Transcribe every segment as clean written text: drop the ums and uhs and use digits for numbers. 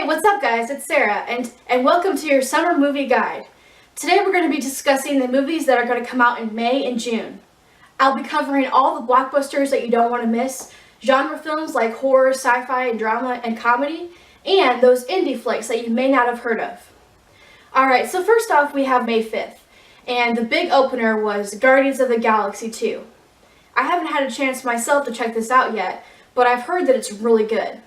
Hey, what's up guys? It's Sarah and welcome to your summer movie guide. Today we're going to be discussing the movies that are going to come out in May and June. I'll be covering all the blockbusters that you don't want to miss, genre films like horror, sci-fi, and drama, and comedy, and those indie flicks that you may not have heard of. Alright, so first off we have May 5th, and the big opener was Guardians of the Galaxy 2. I haven't had a chance myself to check this out yet, but I've heard that it's really good.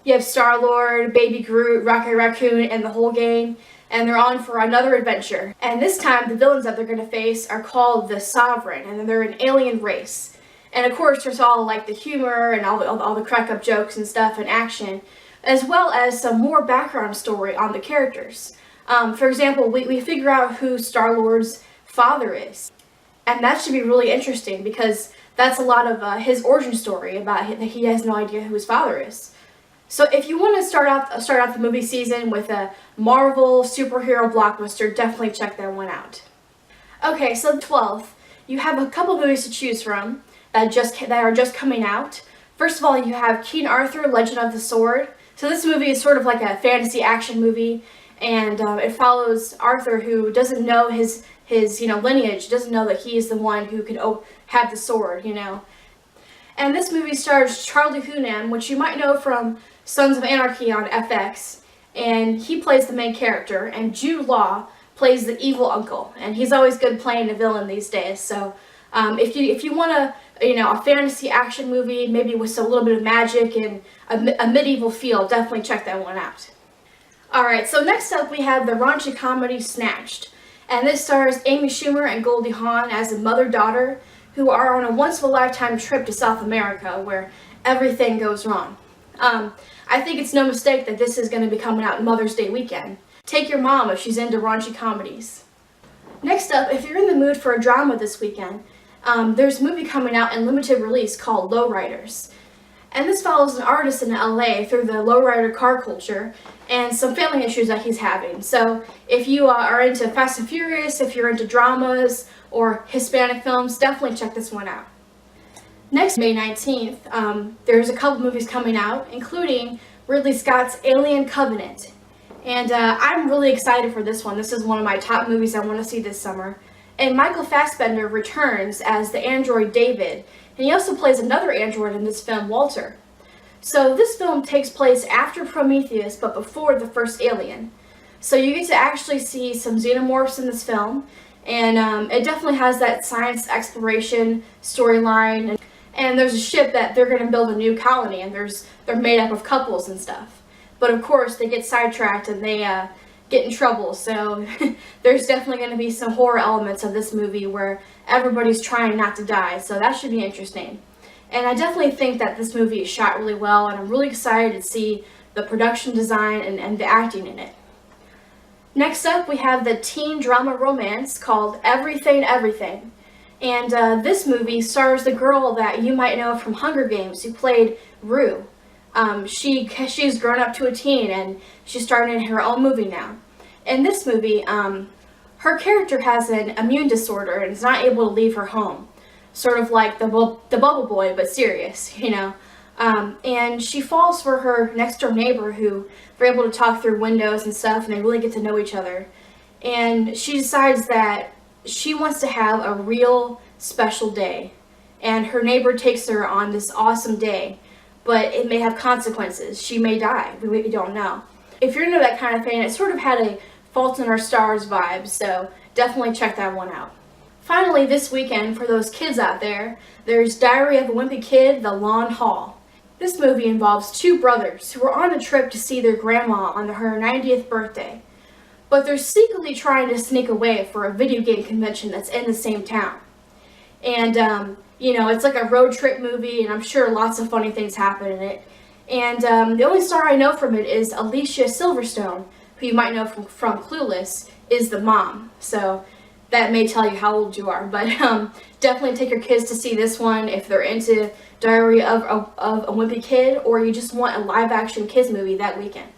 You have Star-Lord, Baby Groot, Rocket Raccoon, and the whole gang, and they're on for another adventure. And this time, the villains that they're going to face are called the Sovereign, and they're an alien race. And of course, there's all like the humor and all the crack-up jokes and stuff and action, as well as some more background story on the characters. For example, we figure out who Star-Lord's father is. And that should be really interesting because that's a lot of his origin story about that he has no idea who his father is. So if you want to start out the movie season with a Marvel superhero blockbuster, definitely check that one out. Okay, so the 12th, you have a couple movies to choose from that are just coming out. First of all, you have King Arthur, Legend of the Sword. So this movie is sort of like a fantasy action movie, and it follows Arthur, who doesn't know his lineage, doesn't know that he is the one who could have the sword, And this movie stars Charlie Hunnam, which you might know from Sons of Anarchy on FX, and he plays the main character, and Jude Law plays the evil uncle, and he's always good playing a villain these days. So if you want a fantasy action movie, maybe with a little bit of magic and a medieval feel, definitely check that one out. Alright, so next up we have the raunchy comedy Snatched, and this stars Amy Schumer and Goldie Hawn as a mother-daughter who are on a once-in-a-lifetime trip to South America where everything goes wrong. I think it's no mistake that this is going to be coming out Mother's Day weekend. Take your mom if she's into raunchy comedies. Next up, if you're in the mood for a drama this weekend, there's a movie coming out in limited release called Lowriders. And this follows an artist in LA through the lowrider car culture and some family issues that he's having. So if you are into Fast and Furious, if you're into dramas or Hispanic films, definitely check this one out. Next, May 19th, there's a couple movies coming out, including Ridley Scott's Alien Covenant. And I'm really excited for this one. This is one of my top movies I want to see this summer. And Michael Fassbender returns as the android David, and he also plays another android in this film, Walter. So this film takes place after Prometheus, but before the first Alien. So you get to actually see some xenomorphs in this film, and it definitely has that science exploration storyline. And there's a ship that they're going to build a new colony, and they're made up of couples and stuff. But of course, they get sidetracked and they get in trouble. So there's definitely going to be some horror elements of this movie where everybody's trying not to die. So that should be interesting. And I definitely think that this movie is shot really well, and I'm really excited to see the production design and the acting in it. Next up, we have the teen drama romance called Everything Everything. And this movie stars the girl that you might know from Hunger Games who played Rue. She's grown up to a teen and she's starting her own movie now. In this movie, her character has an immune disorder and is not able to leave her home. Sort of like the Bubble Boy, but serious, And she falls for her next door neighbor who they're able to talk through windows and stuff, and they really get to know each other. And she decides that she wants to have a real special day, and her neighbor takes her on this awesome day, but it may have consequences. She may die. We don't know. If you're into that kind of thing, it sort of had a Fault in Our Stars vibe, so definitely check that one out. Finally, this weekend, for those kids out there, there's Diary of a Wimpy Kid, The Long Haul. This movie involves two brothers who are on a trip to see their grandma on her 90th birthday. But they're secretly trying to sneak away for a video game convention that's in the same town. And, it's like a road trip movie, and I'm sure lots of funny things happen in it. And the only star I know from it is Alicia Silverstone, who you might know from Clueless, is the mom. So that may tell you how old you are. But definitely take your kids to see this one if they're into Diary of a Wimpy Kid, or you just want a live-action kids movie that weekend.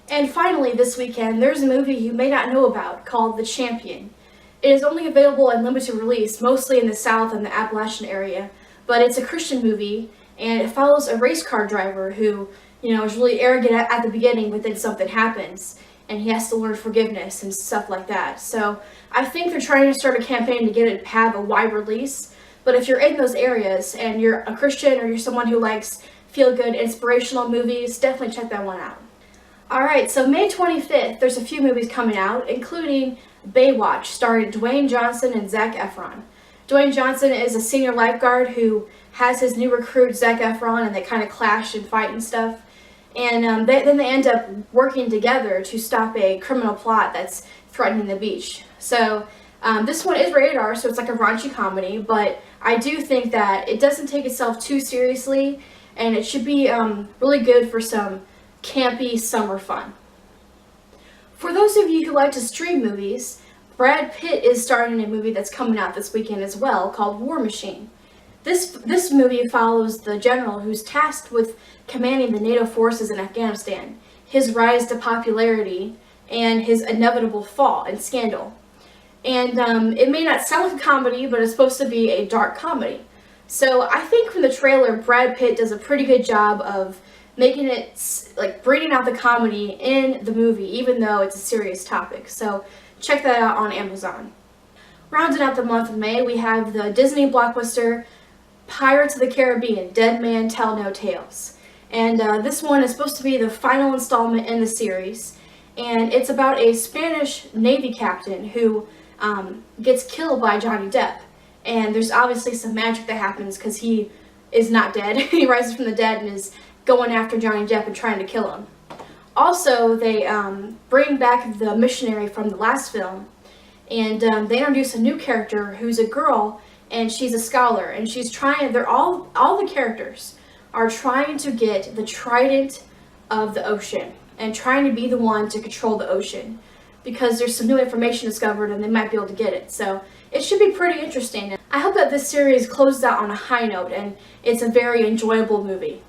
And finally, this weekend, there's a movie you may not know about called The Champion. It is only available in limited release, mostly in the South and the Appalachian area, but it's a Christian movie, and it follows a race car driver who, is really arrogant at the beginning, but then something happens and he has to learn forgiveness and stuff like that. So I think they're trying to start a campaign to get it to have a wide release. But if you're in those areas and you're a Christian or you're someone who likes feel-good inspirational movies, definitely check that one out. Alright, so May 25th, there's a few movies coming out, including Baywatch, starring Dwayne Johnson and Zac Efron. Dwayne Johnson is a senior lifeguard who has his new recruit, Zac Efron, and they kind of clash and fight and stuff. And then they end up working together to stop a criminal plot that's threatening the beach. So this one is rated R, so it's like a raunchy comedy, but I do think that it doesn't take itself too seriously, and it should be really good for some campy summer fun. For those of you who like to stream movies, Brad Pitt is starring in a movie that's coming out this weekend as well, called War Machine. This movie follows the general who's tasked with commanding the NATO forces in Afghanistan, his rise to popularity, and his inevitable fall and scandal. And it may not sound like a comedy, but it's supposed to be a dark comedy. So I think from the trailer, Brad Pitt does a pretty good job of making it, like, bringing out the comedy in the movie, even though it's a serious topic. So check that out on Amazon. Rounding out the month of May, we have the Disney blockbuster Pirates of the Caribbean, Dead Man Tell No Tales. And this one is supposed to be the final installment in the series. And it's about a Spanish Navy captain who gets killed by Johnny Depp. And there's obviously some magic that happens because he is not dead. He rises from the dead and is going after Johnny Depp and trying to kill him. Also, they bring back the missionary from the last film. And they introduce a new character who's a girl, and she's a scholar, and she's trying, all the characters are trying to get the trident of the ocean and trying to be the one to control the ocean because there's some new information discovered and they might be able to get it. So it should be pretty interesting. I hope that this series closes out on a high note and it's a very enjoyable movie.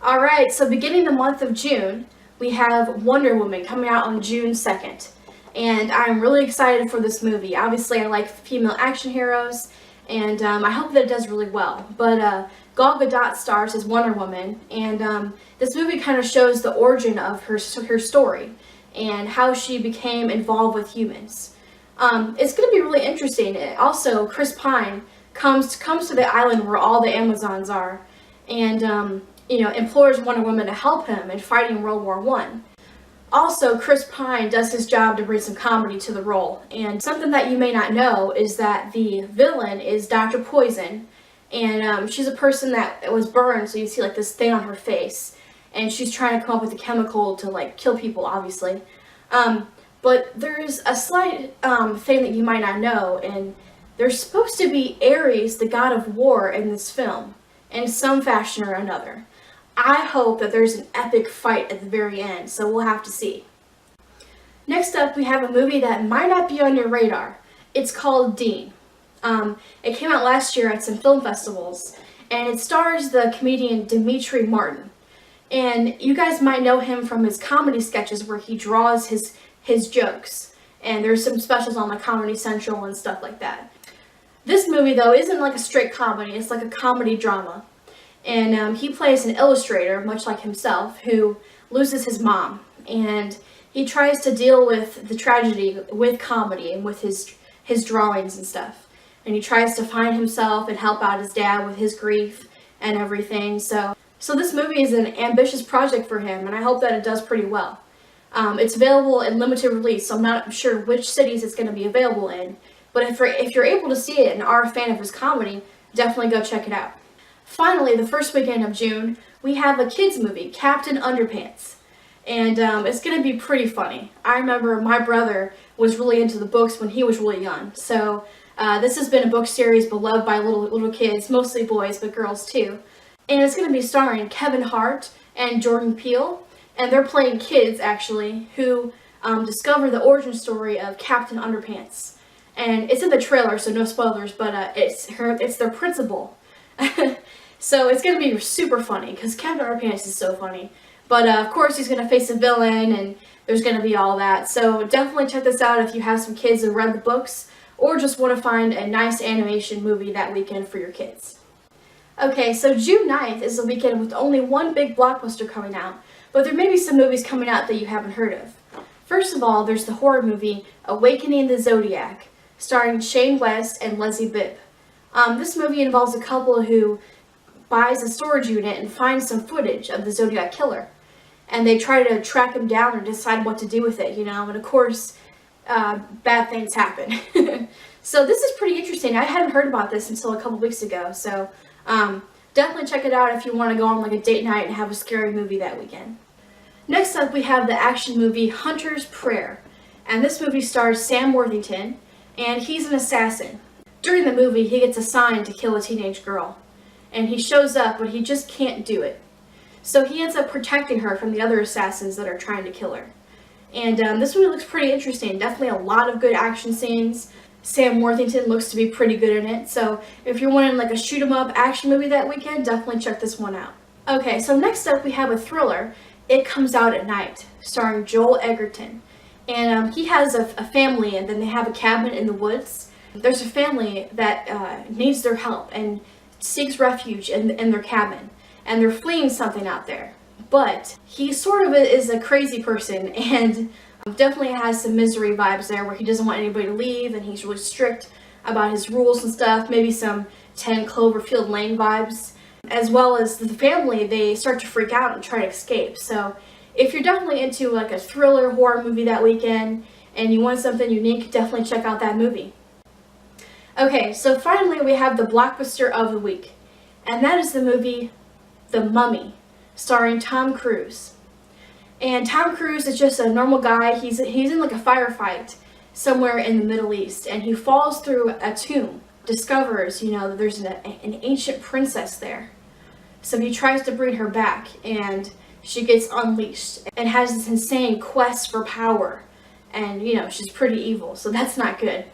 Alright, so beginning the month of June, we have Wonder Woman coming out on June 2nd. And I'm really excited for this movie. Obviously, I like female action heroes, and I hope that it does really well. But Gal Gadot stars as Wonder Woman, and this movie kind of shows the origin of her story and how she became involved with humans. It's going to be really interesting. Also, Chris Pine comes to the island where all the Amazons are, and implores Wonder Woman to help him in fighting World War I. Also, Chris Pine does his job to bring some comedy to the role. And something that you may not know is that the villain is Dr. Poison. And she's a person that was burned, so you see like this thing on her face. And she's trying to come up with a chemical to like kill people, obviously. But there's a slight thing that you might not know. And there's supposed to be Ares, the god of war, in this film, in some fashion or another. I hope that there's an epic fight at the very end, so we'll have to see. Next up, we have a movie that might not be on your radar. It's called Dean. It came out last year at some film festivals, and it stars the comedian Demetri Martin. And you guys might know him from his comedy sketches where he draws his jokes. And there's some specials on like Comedy Central and stuff like that. This movie, though, isn't like a straight comedy. It's like a comedy drama. And he plays an illustrator, much like himself, who loses his mom. And he tries to deal with the tragedy with comedy and with his drawings and stuff. And he tries to find himself and help out his dad with his grief and everything. So this movie is an ambitious project for him, and I hope that it does pretty well. It's available in limited release, so I'm not sure which cities it's going to be available in. But if you're able to see it and are a fan of his comedy, definitely go check it out. Finally, the first weekend of June, we have a kids movie, Captain Underpants. And it's going to be pretty funny. I remember my brother was really into the books when he was really young. So this has been a book series beloved by little kids, mostly boys, but girls too. And it's going to be starring Kevin Hart and Jordan Peele. And they're playing kids, actually, who discover the origin story of Captain Underpants. And it's in the trailer, so no spoilers, but it's their principal. So it's going to be super funny, because Captain Underpants is so funny. But of course he's going to face a villain, and there's going to be all that. So definitely check this out if you have some kids who read the books, or just want to find a nice animation movie that weekend for your kids. Okay, so June 9th is the weekend with only one big blockbuster coming out, but there may be some movies coming out that you haven't heard of. First of all, there's the horror movie Awakening the Zodiac, starring Shane West and Leslie Bibb. This movie involves a couple who buys a storage unit and finds some footage of the Zodiac Killer. And they try to track him down and decide what to do with it, and of course, bad things happen. So this is pretty interesting. I hadn't heard about this until a couple weeks ago, so definitely check it out if you want to go on like a date night and have a scary movie that weekend. Next up, we have the action movie Hunter's Prayer, and this movie stars Sam Worthington, and he's an assassin. During the movie, he gets assigned to kill a teenage girl, and he shows up, but he just can't do it. So he ends up protecting her from the other assassins that are trying to kill her. And this movie looks pretty interesting. Definitely a lot of good action scenes. Sam Worthington looks to be pretty good in it. So if you're wanting like a shoot 'em up action movie that weekend, definitely check this one out. Okay, so next up we have a thriller, It Comes Out at Night, starring Joel Edgerton. And he has a family, and then they have a cabin in the woods. There's a family that needs their help and seeks refuge in their cabin. And they're fleeing something out there. But he sort of is a crazy person, and definitely has some misery vibes there where he doesn't want anybody to leave, and he's really strict about his rules and stuff. Maybe some 10 Cloverfield Lane vibes. As well as the family, they start to freak out and try to escape. So if you're definitely into like a thriller horror movie that weekend and you want something unique, definitely check out that movie. Okay, so finally we have the blockbuster of the week, and that is the movie The Mummy, starring Tom Cruise. And Tom Cruise is just a normal guy. He's in like a firefight somewhere in the Middle East, and he falls through a tomb, discovers, that there's an ancient princess there. So he tries to bring her back, and she gets unleashed and has this insane quest for power. And, she's pretty evil, so that's not good.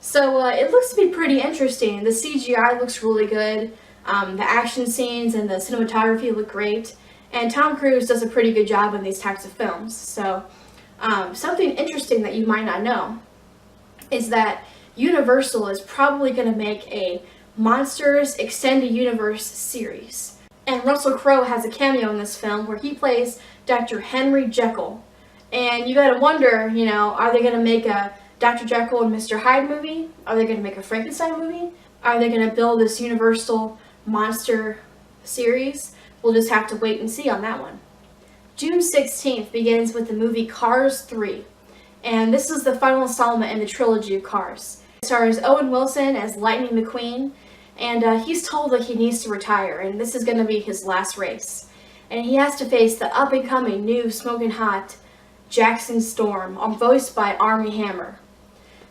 So it looks to be pretty interesting. The CGI looks really good. The action scenes and the cinematography look great, and Tom Cruise does a pretty good job in these types of films. So something interesting that you might not know is that Universal is probably going to make a Monsters Extended Universe series. And Russell Crowe has a cameo in this film where he plays Dr. Henry Jekyll. And you gotta wonder, are they going to make a Dr. Jekyll and Mr. Hyde movie? Are they going to make a Frankenstein movie? Are they going to build this Universal monster series? We'll just have to wait and see on that one. June 16th begins with the movie Cars 3. And this is the final installment in the trilogy of Cars. It stars Owen Wilson as Lightning McQueen, and he's told that he needs to retire, and this is going to be his last race. And he has to face the up-and-coming new smoking hot Jackson Storm, voiced by Armie Hammer.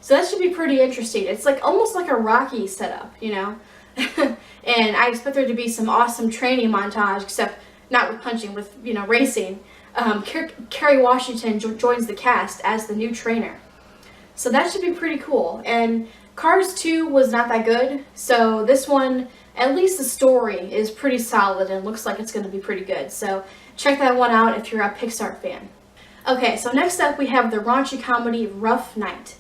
So that should be pretty interesting. It's like almost like a Rocky setup, And I expect there to be some awesome training montage, except not with punching, with, racing. Kerry Washington joins the cast as the new trainer. So that should be pretty cool. And Cars 2 was not that good, so this one, at least the story is pretty solid and looks like it's going to be pretty good. So check that one out if you're a Pixar fan. Okay, so next up we have the raunchy comedy Rough Night.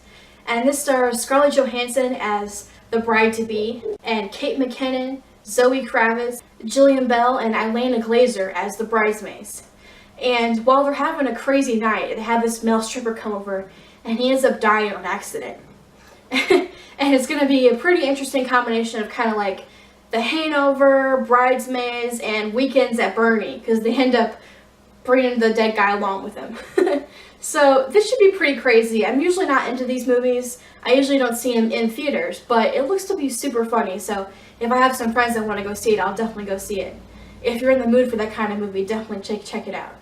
And this stars Scarlett Johansson as the bride-to-be, and Kate McKinnon, Zoe Kravitz, Jillian Bell, and Ilana Glazer as the bridesmaids. And while they're having a crazy night, they have this male stripper come over, and he ends up dying on accident. And it's going to be a pretty interesting combination of kind of like The Hangover, Bridesmaids, and Weekends at Bernie, because they end up bringing the dead guy along with them. So this should be pretty crazy. I'm usually not into these movies. I usually don't see them in theaters, but it looks to be super funny. So if I have some friends that want to go see it, I'll definitely go see it. If you're in the mood for that kind of movie, definitely check it out.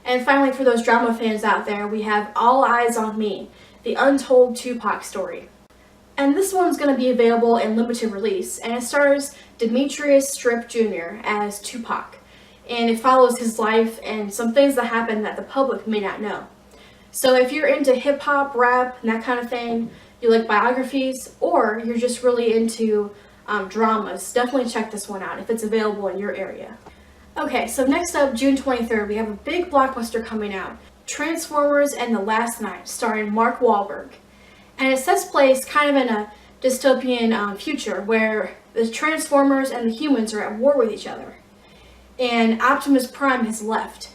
And finally, for those drama fans out there, we have All Eyes on Me, the untold Tupac story. And this one's going to be available in limited release, and it stars Demetrius Strip Jr. as Tupac. And it follows his life and some things that happen that the public may not know. So if you're into hip-hop, rap, and that kind of thing, you like biographies, or you're just really into dramas, definitely check this one out if it's available in your area. Okay, so next up, June 23rd, we have a big blockbuster coming out, Transformers and the Last Knight, starring Mark Wahlberg. And it sets place kind of in a dystopian future where the Transformers and the humans are at war with each other. And Optimus Prime has left.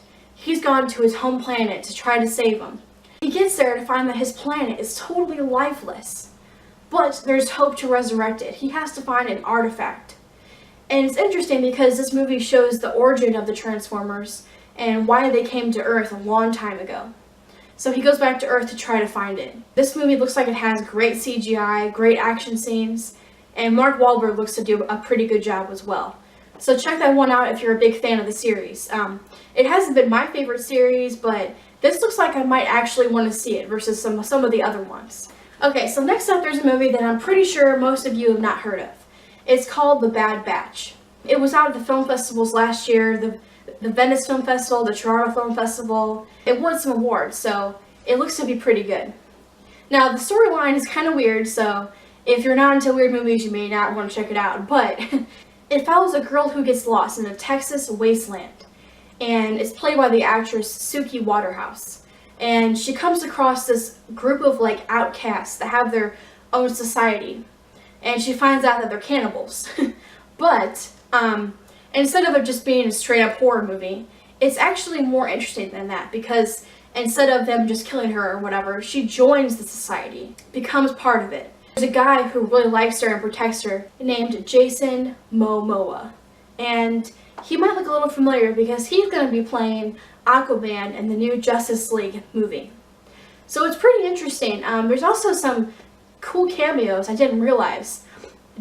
he's gone to his home planet to try to save him. He gets there to find that his planet is totally lifeless, but there's hope to resurrect it. He has to find an artifact. And it's interesting because this movie shows the origin of the Transformers and why they came to Earth a long time ago. So he goes back to Earth to try to find it. This movie looks like it has great CGI, great action scenes, and Mark Wahlberg looks to do a pretty good job as well. So check that one out if you're a big fan of the series. It hasn't been my favorite series, but this looks like I might actually want to see it versus some of the other ones. Okay, so next up there's a movie that I'm pretty sure most of you have not heard of. It's called The Bad Batch. It was out at the film festivals last year, the Venice Film Festival, the Toronto Film Festival. It won some awards, so it looks to be pretty good. Now, the storyline is kind of weird, so if you're not into weird movies, you may not want to check it out, but it follows a girl who gets lost in a Texas wasteland, and it's played by the actress Suki Waterhouse. And she comes across this group of outcasts that have their own society, and she finds out that they're cannibals. But instead of it just being a straight up horror movie, it's actually more interesting than that, because instead of them just killing her or whatever, she joins the society, becomes part of it. There's a guy who really likes her and protects her named Jason Momoa, and he might look a little familiar because he's going to be playing Aquaman in the new Justice League movie. So it's pretty interesting. There's also some cool cameos I didn't realize.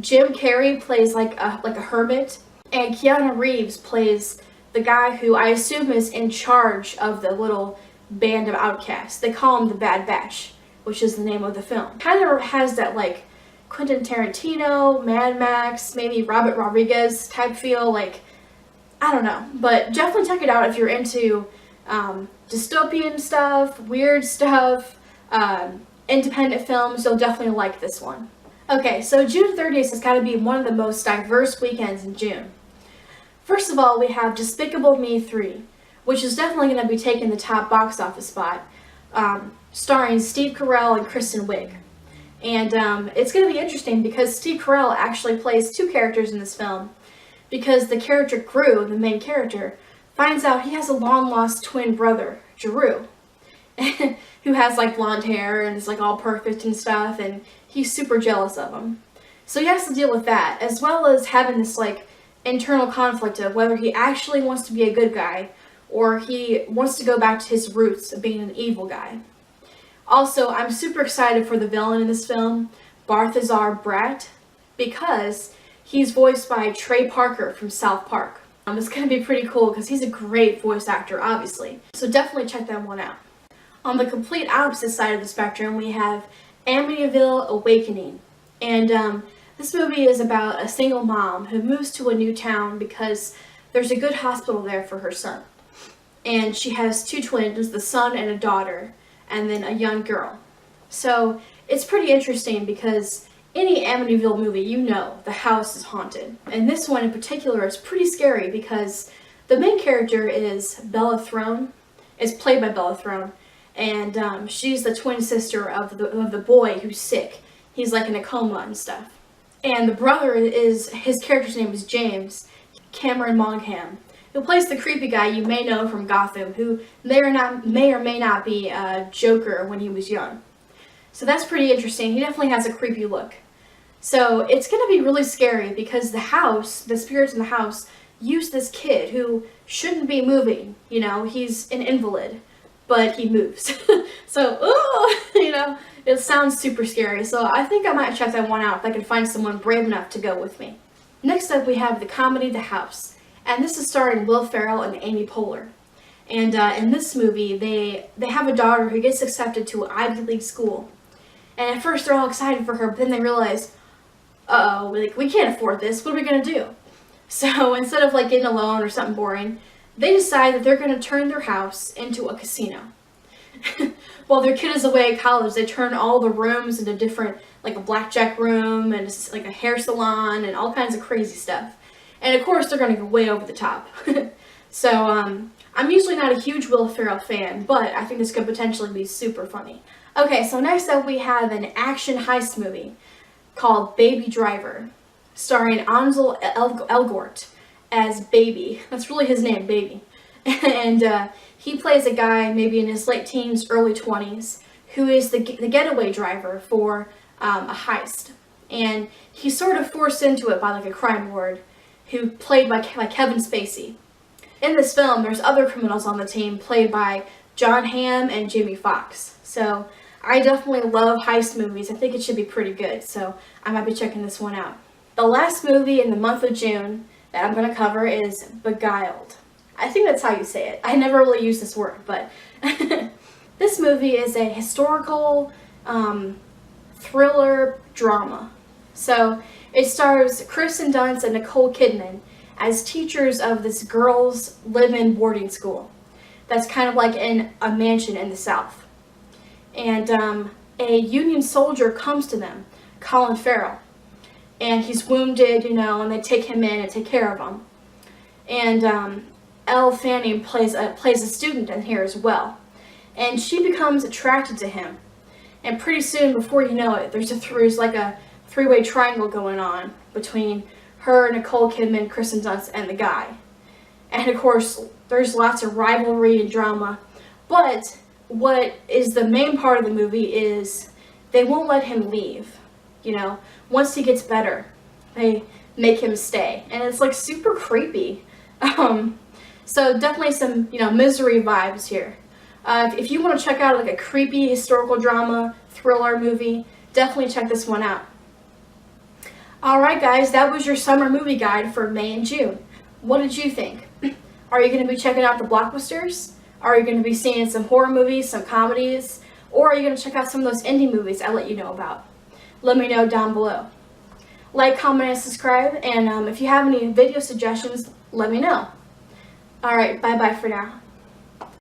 Jim Carrey plays like a hermit, and Keanu Reeves plays the guy who I assume is in charge of the little band of outcasts. They call him the Bad Batch, which is the name of the film. Kind of has that Quentin Tarantino, Mad Max, maybe Robert Rodriguez type feel. I don't know, but definitely check it out if you're into dystopian stuff, weird stuff, independent films. You'll definitely like this one. Okay, so June 30th has got to be one of the most diverse weekends in June. First of all, we have Despicable Me 3, which is definitely going to be taking the top box office spot, starring Steve Carell and Kristen Wiig. And it's going to be interesting because Steve Carell actually plays two characters in this film, because the character Gru, the main character, finds out he has a long-lost twin brother, Jeru, who has blonde hair and is all perfect and stuff, and he's super jealous of him. So he has to deal with that, as well as having this internal conflict of whether he actually wants to be a good guy or he wants to go back to his roots of being an evil guy. Also, I'm super excited for the villain in this film, Balthazar Bratt, because he's voiced by Trey Parker from South Park. It's going to be pretty cool because he's a great voice actor, obviously. So definitely check that one out. On the complete opposite side of the spectrum, we have Amityville Awakening. And this movie is about a single mom who moves to a new town because there's a good hospital there for her son. And she has two twins, the son and a daughter, and then a young girl. So it's pretty interesting because any Amityville movie, you know the house is haunted. And this one in particular is pretty scary because the main character is Bella Thorne, is played by Bella Thorne, and she's the twin sister of the boy who's sick. He's in a coma and stuff. And the brother his character's name is James Cameron Monaghan, who plays the creepy guy you may know from Gotham, who may or may not be a Joker when he was young. So that's pretty interesting. He definitely has a creepy look. So it's going to be really scary because the spirits in the house use this kid who shouldn't be moving. He's an invalid, but he moves. So, it sounds super scary. So I think I might check that one out if I can find someone brave enough to go with me. Next up, we have the comedy The House. And this is starring Will Ferrell and Amy Poehler. And in this movie, they have a daughter who gets accepted to an Ivy League school. And at first, they're all excited for her, but then they realize, uh-oh, we can't afford this. What are we going to do? So instead of getting a loan or something boring, they decide that they're going to turn their house into a casino. While their kid is away at college, they turn all the rooms into different, a blackjack room and a hair salon and all kinds of crazy stuff. And of course, they're going to go way over the top. So I'm usually not a huge Will Ferrell fan, but I think this could potentially be super funny. Okay, so next up we have an action heist movie called Baby Driver, starring Ansel Elgort as Baby. That's really his name, Baby. And He plays a guy maybe in his late teens, early 20s, who is the getaway driver for a heist. And he's sort of forced into it by like a crime lord who played by Kevin Spacey. In this film, there's other criminals on the team played by John Hamm and Jamie Foxx. So I definitely love heist movies. I think it should be pretty good, so I might be checking this one out. The last movie in the month of June that I'm going to cover is Beguiled. I think that's how you say it. I never really use this word, but this movie is a historical thriller drama. So it stars Kristen Dunst and Nicole Kidman as teachers of this girls' live-in boarding school that's kind of like in a mansion in the South. And a Union soldier comes to them, Colin Farrell, and he's wounded, and they take him in and take care of him. And Elle Fanning plays a student in here as well, and she becomes attracted to him. And pretty soon, before you know it, there's like a three-way triangle going on between her, Nicole Kidman, Kristen Dunst, and the guy. And of course, there's lots of rivalry and drama. But what is the main part of the movie is they won't let him leave. Once he gets better, they make him stay, and it's like super creepy. So definitely some misery vibes here. If you want to check out like a creepy historical drama thriller movie, definitely check this one out. Alright guys, that was your summer movie guide for May and June. What did you think? Are you going to be checking out the blockbusters? Are you going to be seeing some horror movies, some comedies? Or are you going to check out some of those indie movies I let you know about? Let me know down below. Like, comment, and subscribe, and if you have any video suggestions, let me know. Alright, bye-bye for now.